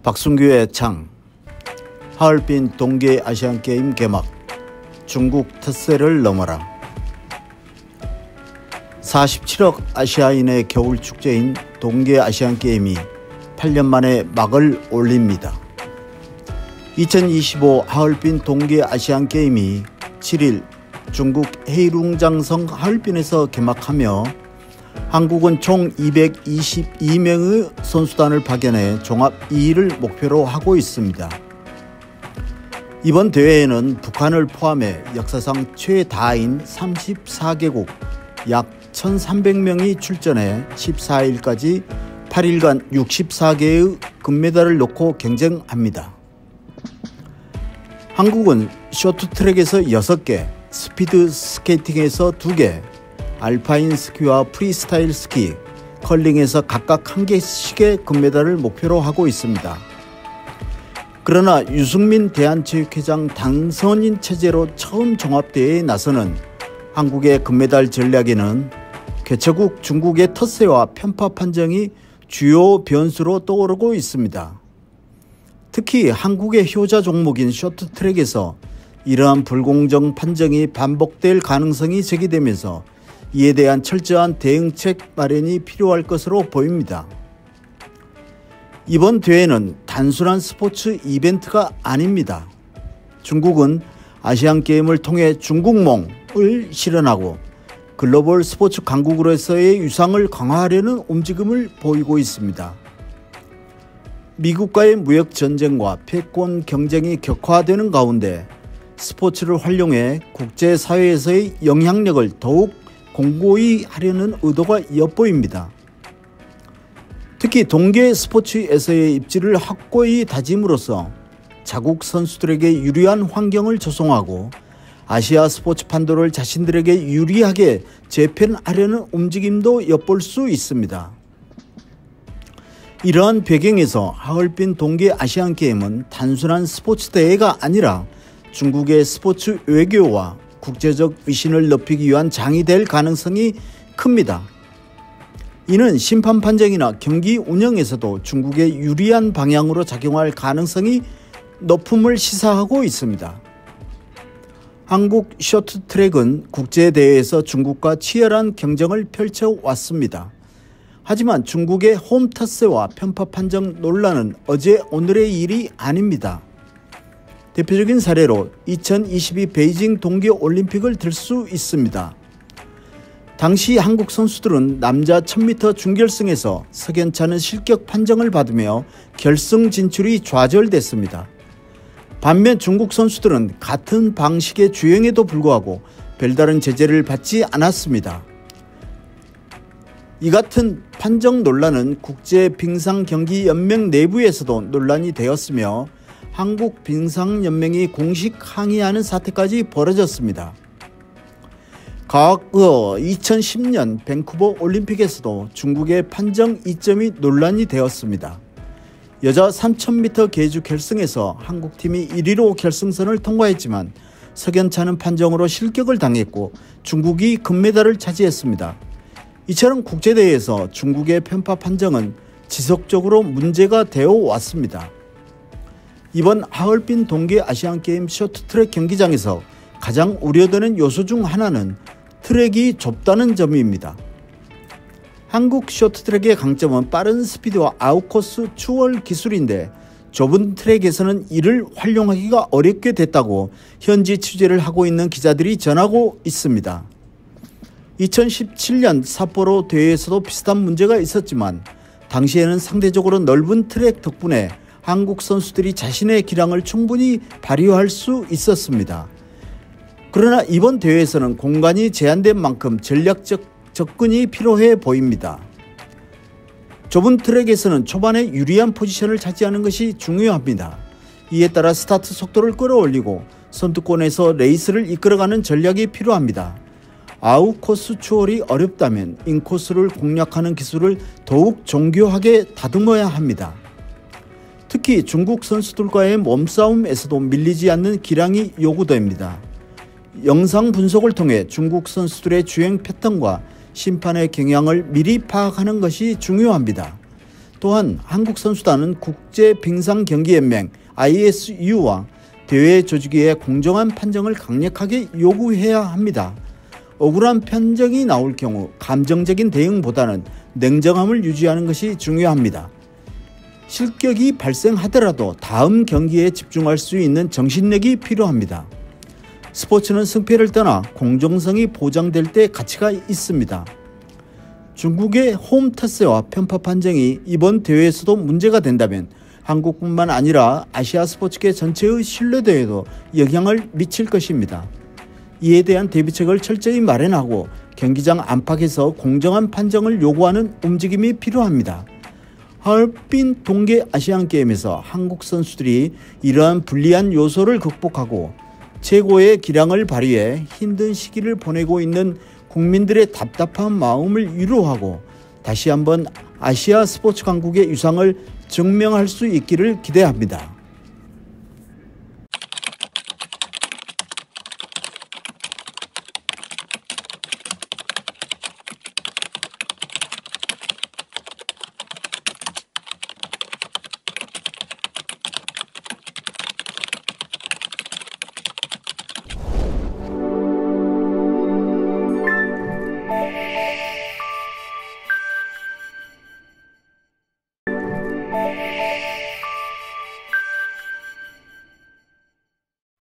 박순규의 창, 하얼빈 동계 아시안게임 개막, 중국 텃세를 넘어라. 47억 아시아인의 겨울축제인 동계 아시안게임이 8년 만에 막을 올립니다. 2025 하얼빈 동계 아시안게임이 7일 중국 헤이룽장성 하얼빈에서 개막하며 한국은 총 222명의 선수단을 파견해 종합 2위를 목표로 하고 있습니다. 이번 대회에는 북한을 포함해 역사상 최다인 34개국 약 1,300명이 출전해 14일까지 8일간 64개의 금메달을 놓고 경쟁합니다. 한국은 쇼트트랙에서 6개, 스피드 스케이팅에서 2개, 알파인 스키와 프리스타일 스키, 컬링에서 각각 1개씩의 금메달을 목표로 하고 있습니다. 그러나 유승민 대한체육회장 당선인 체제로 처음 종합대회에 나서는 한국의 금메달 전략에는 개최국 중국의 텃세와 편파 판정이 주요 변수로 떠오르고 있습니다. 특히 한국의 효자 종목인 쇼트트랙에서 이러한 불공정 판정이 반복될 가능성이 제기되면서 이에 대한 철저한 대응책 마련이 필요할 것으로 보입니다. 이번 대회는 단순한 스포츠 이벤트가 아닙니다. 중국은 아시안게임을 통해 중국몽을 실현하고 글로벌 스포츠 강국으로서의 위상을 강화하려는 움직임을 보이고 있습니다. 미국과의 무역 전쟁과 패권 경쟁이 격화되는 가운데 스포츠를 활용해 국제사회에서의 영향력을 더욱 공고히 하려는 의도가 엿보입니다. 특히 동계 스포츠에서의 입지를 확고히 다짐으로써 자국 선수들에게 유리한 환경을 조성하고 아시아 스포츠 판도를 자신들에게 유리하게 재편하려는 움직임도 엿볼 수 있습니다. 이러한 배경에서 하얼빈 동계 아시안게임은 단순한 스포츠 대회가 아니라 중국의 스포츠 외교와 국제적 위신을 높이기 위한 장이 될 가능성이 큽니다. 이는 심판 판정이나 경기 운영에서도 중국에 유리한 방향으로 작용할 가능성이 높음을 시사하고 있습니다. 한국 쇼트트랙은 국제대회에서 중국과 치열한 경쟁을 펼쳐왔습니다. 하지만 중국의 홈 텃세와 편파 판정 논란은 어제 오늘의 일이 아닙니다. 대표적인 사례로 2022 베이징 동계올림픽을 들 수 있습니다. 당시 한국 선수들은 남자 1000m 준결승에서 석연찮은 실격 판정을 받으며 결승 진출이 좌절됐습니다. 반면 중국 선수들은 같은 방식의 주행에도 불구하고 별다른 제재를 받지 않았습니다. 이 같은 판정 논란은 국제빙상경기연맹 내부에서도 논란이 되었으며 한국빙상연맹이 공식 항의하는 사태까지 벌어졌습니다. 과거 2010년 밴쿠버 올림픽에서도 중국의 판정 이점이 논란이 되었습니다. 여자 3000m 계주 결승에서 한국팀이 1위로 결승선을 통과했지만 석연찮은 판정으로 실격을 당했고 중국이 금메달을 차지했습니다. 이처럼 국제대회에서 중국의 편파 판정은 지속적으로 문제가 되어 왔습니다. 이번 하얼빈 동계 아시안게임 쇼트트랙 경기장에서 가장 우려되는 요소 중 하나는 트랙이 좁다는 점입니다. 한국 쇼트트랙의 강점은 빠른 스피드와 아웃코스 추월 기술인데 좁은 트랙에서는 이를 활용하기가 어렵게 됐다고 현지 취재를 하고 있는 기자들이 전하고 있습니다. 2017년 삿포로 대회에서도 비슷한 문제가 있었지만 당시에는 상대적으로 넓은 트랙 덕분에 한국 선수들이 자신의 기량을 충분히 발휘할 수 있었습니다. 그러나 이번 대회에서는 공간이 제한된 만큼 전략적 접근이 필요해 보입니다. 좁은 트랙에서는 초반에 유리한 포지션을 차지하는 것이 중요합니다. 이에 따라 스타트 속도를 끌어올리고 선두권에서 레이스를 이끌어가는 전략이 필요합니다. 아웃코스 추월이 어렵다면 인코스를 공략하는 기술을 더욱 정교하게 다듬어야 합니다. 특히 중국 선수들과의 몸싸움에서도 밀리지 않는 기량이 요구됩니다. 영상 분석을 통해 중국 선수들의 주행 패턴과 심판의 경향을 미리 파악하는 것이 중요합니다. 또한 한국 선수단은 국제빙상경기연맹 ISU와 대회 조직위의 공정한 판정을 강력하게 요구해야 합니다. 억울한 판정이 나올 경우 감정적인 대응보다는 냉정함을 유지하는 것이 중요합니다. 실격이 발생하더라도 다음 경기에 집중할 수 있는 정신력이 필요합니다. 스포츠는 승패를 떠나 공정성이 보장될 때 가치가 있습니다. 중국의 홈터스와 편파 판정이 이번 대회에서도 문제가 된다면 한국뿐만 아니라 아시아 스포츠계 전체의 신뢰도에도 영향을 미칠 것입니다. 이에 대한 대비책을 철저히 마련하고 경기장 안팎에서 공정한 판정을 요구하는 움직임이 필요합니다. 하얼빈 동계 아시안게임에서 한국 선수들이 이러한 불리한 요소를 극복하고 최고의 기량을 발휘해 힘든 시기를 보내고 있는 국민들의 답답한 마음을 위로하고 다시 한번 아시아 스포츠 강국의 유상을 증명할 수 있기를 기대합니다.